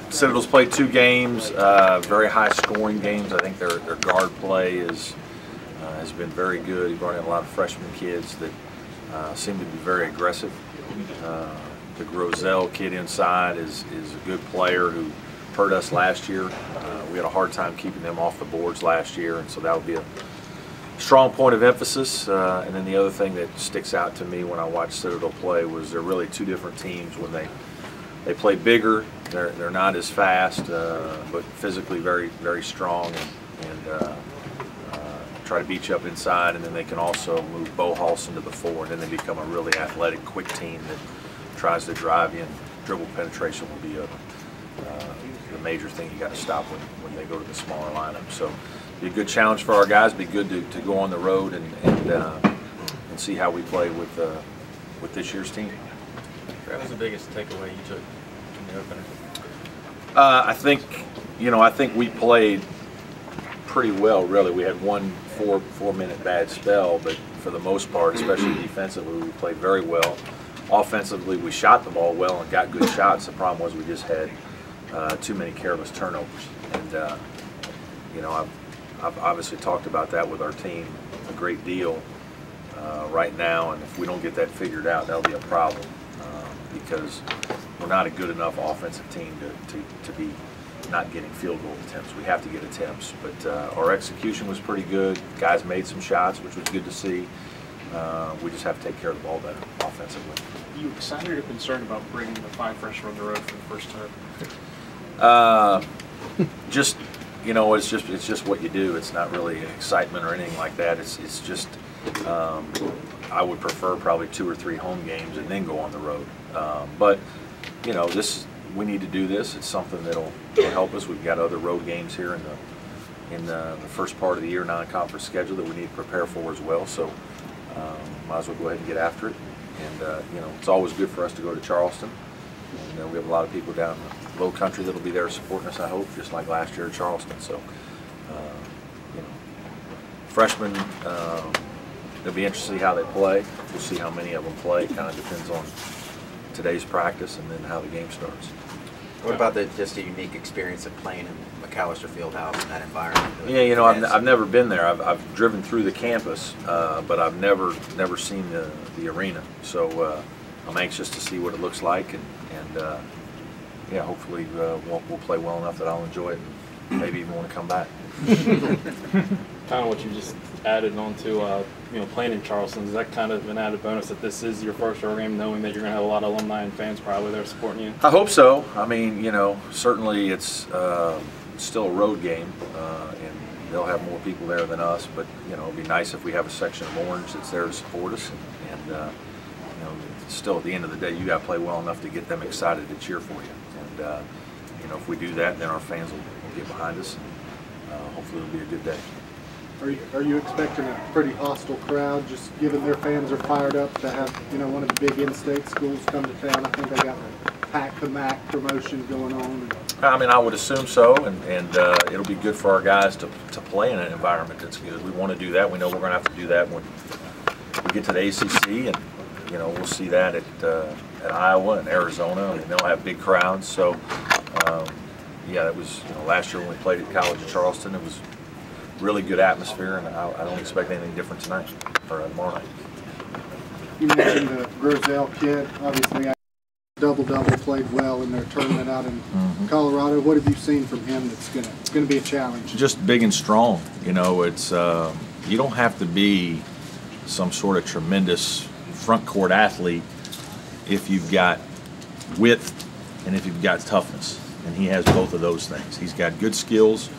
Citadel's played 2 games, very high-scoring games. I think their guard play has been very good. He brought in a lot of freshman kids that seem to be very aggressive. The Grosel kid inside is a good player who hurt us last year. We had a hard time keeping them off the boards last year, and so that would be a strong point of emphasis. And then the other thing that sticks out to me when I watch Citadel play was they're really 2 different teams. When they play bigger, they're not as fast, but physically very strong, and try to beat you up inside. And then they can also move Bo Halson to the 4, and then they become a really athletic, quick team that tries to drive you. And dribble penetration will be the major thing you got to stop when they go to the smaller lineup. So be a good challenge for our guys. Be good to go on the road and see how we play with this year's team. What was the biggest takeaway you took from the opener? I think we played pretty well. Really, we had one 4-minute bad spell, but for the most part, especially defensively, we played very well. Offensively, we shot the ball well and got good shots. The problem was we just had too many careless turnovers, and I've obviously talked about that with our team a great deal right now, and if we don't get that figured out, that'll be a problem because we're not a good enough offensive team to be not getting field goal attempts. We have to get attempts, but our execution was pretty good. Guys made some shots, which was good to see. We just have to take care of the ball better offensively. Are you excited or concerned about bringing the 5 freshmen on the road for the first time? Just it's just what you do. It's not really an excitement or anything like that. It's just I would prefer probably 2 or 3 home games and then go on the road. But we need to do this. It's something that'll help us. We've got other road games here in the first part of the year, non-conference schedule that we need to prepare for as well. So might as well go ahead and get after it. And it's always good for us to go to Charleston. And we have a lot of people down in the Low Country that'll be there supporting us, I hope, just like last year at Charleston. So freshmen, it'll be interesting to see how they play. We'll see how many of them play. Kind of depends on today's practice and then how the game starts. What about just a unique experience of playing in McAllister Fieldhouse in that environment? Yeah, I've never been there. I've driven through the campus, but I've never seen the arena. So I'm anxious to see what it looks like, and yeah, hopefully we'll play well enough that I'll enjoy it and maybe even want to come back. Kind of what you just added on to playing in Charleston. Is that kind of an added bonus that this is your first road game, knowing that you're going to have a lot of alumni and fans probably there supporting you? I hope so. I mean, certainly it's still a road game, and they'll have more people there than us. But it'll be nice if we have a section of orange that's there to support us, and still at the end of the day, you got to play well enough to get them excited to cheer for you. And if we do that, then our fans will get behind us, and hopefully it'll be a good day. Are you expecting a pretty hostile crowd, just given their fans are fired up to have one of the big in-state schools come to town? I think they got the Pack the Mac promotion going on. I mean, I would assume so, and it'll be good for our guys to play in an environment that's good. We want to do that. We know we're going to have to do that when we get to the ACC, and we'll see that at Iowa and Arizona. I mean, they'll have big crowds. So yeah, it was last year when we played at College of Charleston, it was really good atmosphere, and I don't expect anything different tonight or tomorrow night. You mentioned the Grosel kid. Obviously, double-double, played well in their tournament out in Colorado. What have you seen from him that's going to be a challenge? Just big and strong. It's you don't have to be some sort of tremendous front court athlete if you've got width and if you've got toughness, and he has both of those things. He's got good skills.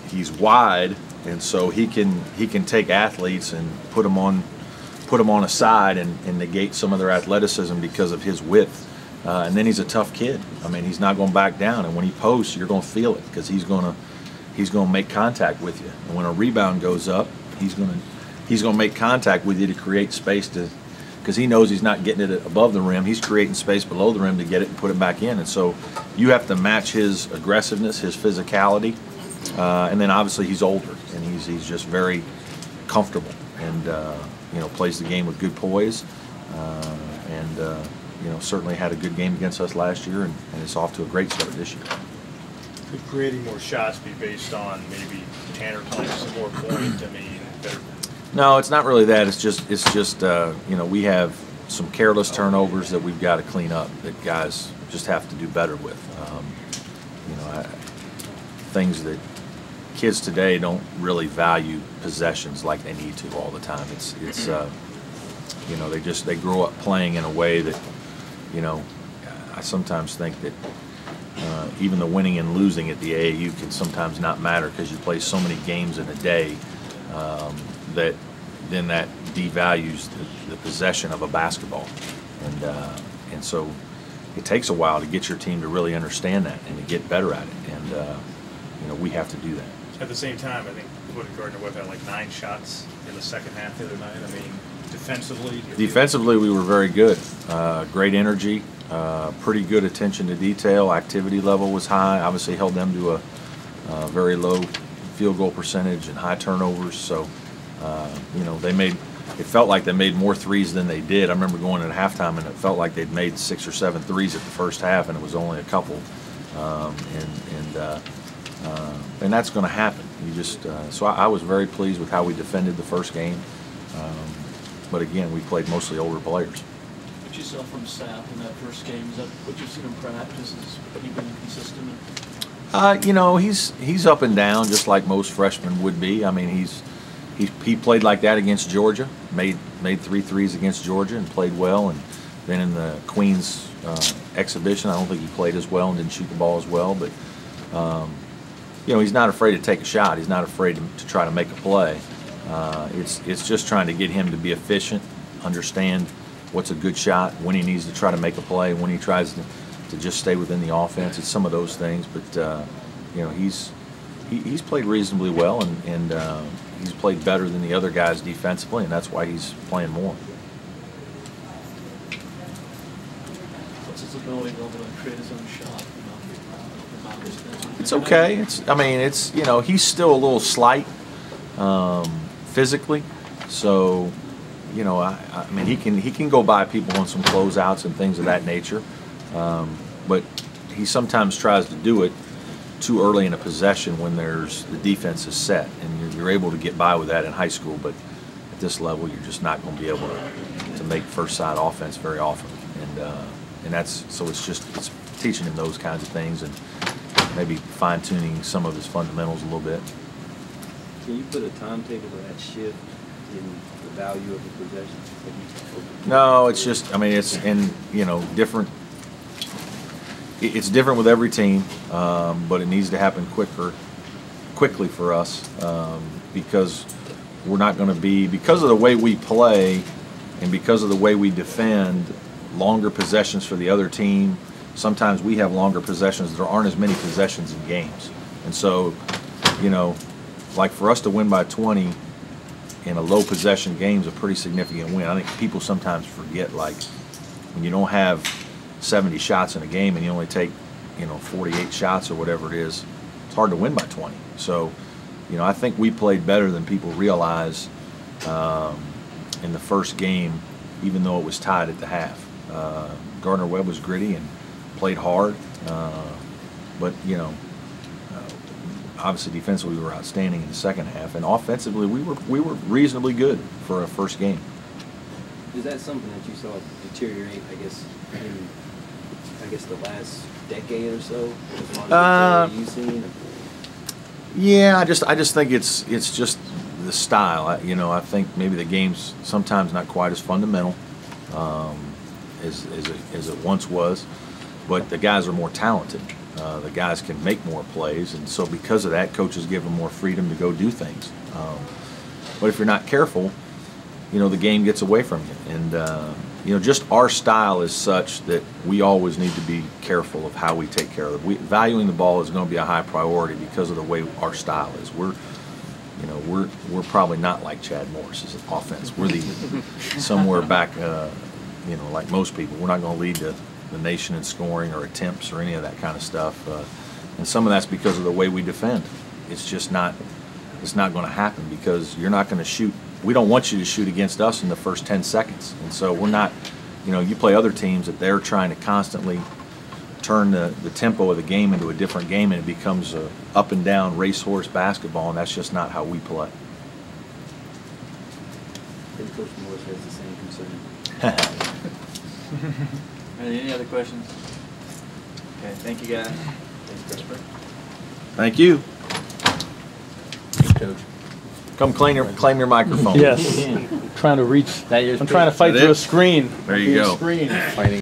He's wide, and so he can take athletes and put them on a side and negate some of their athleticism because of his width. And then he's a tough kid. I mean, he's not going to back down, and when he posts, you're going to feel it because he's going to make contact with you. And when a rebound goes up, he's going to make contact with you to create space because he knows he's not getting it above the rim. He's creating space below the rim to get it and put it back in. And so you have to match his aggressiveness, his physicality. And then obviously he's older, and he's just very comfortable, and plays the game with good poise, and certainly had a good game against us last year, and it's off to a great start this year. Could creating more shots be based on maybe Tanner playing some more point? I mean, better. No, it's not really that. It's just we have some careless turnovers that we've got to clean up that guys just have to do better with. Things that kids today don't really value possessions like they need to all the time. They grow up playing in a way that, I sometimes think that even the winning and losing at the AAU can sometimes not matter because you play so many games in a day that then that devalues the possession of a basketball, and so it takes a while to get your team to really understand that and to get better at it, and we have to do that. At the same time, I think Gardner-Webb had like 9 shots in the second half the other night. I mean, defensively, we were very good. Great energy, pretty good attention to detail. Activity level was high. Obviously held them to a very low field goal percentage and high turnovers. So, it felt like they made more threes than they did. I remember going at halftime and it felt like they'd made 6 or 7 threes at the first half, and it was only a couple. And that's going to happen. So I was very pleased with how we defended the first game. But again, we played mostly older players. What you saw from South in that first game, is that what you've seen in practice? Has he been consistent? He's up and down just like most freshmen would be. I mean, he played like that against Georgia, made 3 threes against Georgia and played well. And then in the Queens exhibition, I don't think he played as well and didn't shoot the ball as well. But he's not afraid to take a shot. He's not afraid to try to make a play. It's just trying to get him to be efficient, understand what's a good shot, when he needs to try to make a play, when he tries to just stay within the offense. It's some of those things, but he's played reasonably well, and he's played better than the other guys defensively, and that's why he's playing more. What's his ability to create his own shot? It's okay. He's still a little slight physically, so I mean he can go by people on some closeouts and things of that nature, but he sometimes tries to do it too early in a possession when the defense is set, and you're able to get by with that in high school, but at this level you're just not going to be able to make first side offense very often, and it's teaching him those kinds of things and maybe fine-tuning some of his fundamentals a little bit. Can you put a timetable for that shift in the value of the possession? No, it's just, it's different. It's different with every team, but it needs to happen quickly for us because we're not going to be, because of the way we play and because of the way we defend, longer possessions for the other team. Sometimes we have longer possessions. There aren't as many possessions in games. And so, like for us to win by 20 in a low possession game is a pretty significant win. I think people sometimes forget, like, when you don't have 70 shots in a game and you only take, 48 shots or whatever it is, it's hard to win by 20. So, I think we played better than people realize in the first game, even though it was tied at the half. Gardner-Webb was gritty and played hard, but obviously defensively we were outstanding in the second half, and offensively we were reasonably good for a first game. Is that something that you saw deteriorate, I guess, in the last decade or so? You've seen? Yeah, I just think it's just the style. I think maybe the game's sometimes not quite as fundamental as it once was. But the guys are more talented. The guys can make more plays, and so because of that, coaches give them more freedom to go do things. But if you're not careful, the game gets away from you. And just our style is such that we always need to be careful of how we take care of it. Valuing the ball is going to be a high priority because of the way our style is. We're probably not like Chad Morris's offense. We're somewhere back, like most people. We're not going to lead the nation in scoring or attempts or any of that kind of stuff, and some of that's because of the way we defend. It's not going to happen because you're not going to shoot. We don't want you to shoot against us in the first 10 seconds, and so we're not you play other teams that they're trying to constantly turn the tempo of the game into a different game, and it becomes a up and down racehorse basketball, and that's just not how we play. I think Coach Morris has the same concern. Any other questions? Okay, thank you guys. Thanks, Christopher. Thank you. Thanks, Coach. Come claim your microphone. Yes. Trying to reach. That yours, I'm trying to fight That through it? a screen. There you go. Screen. Fighting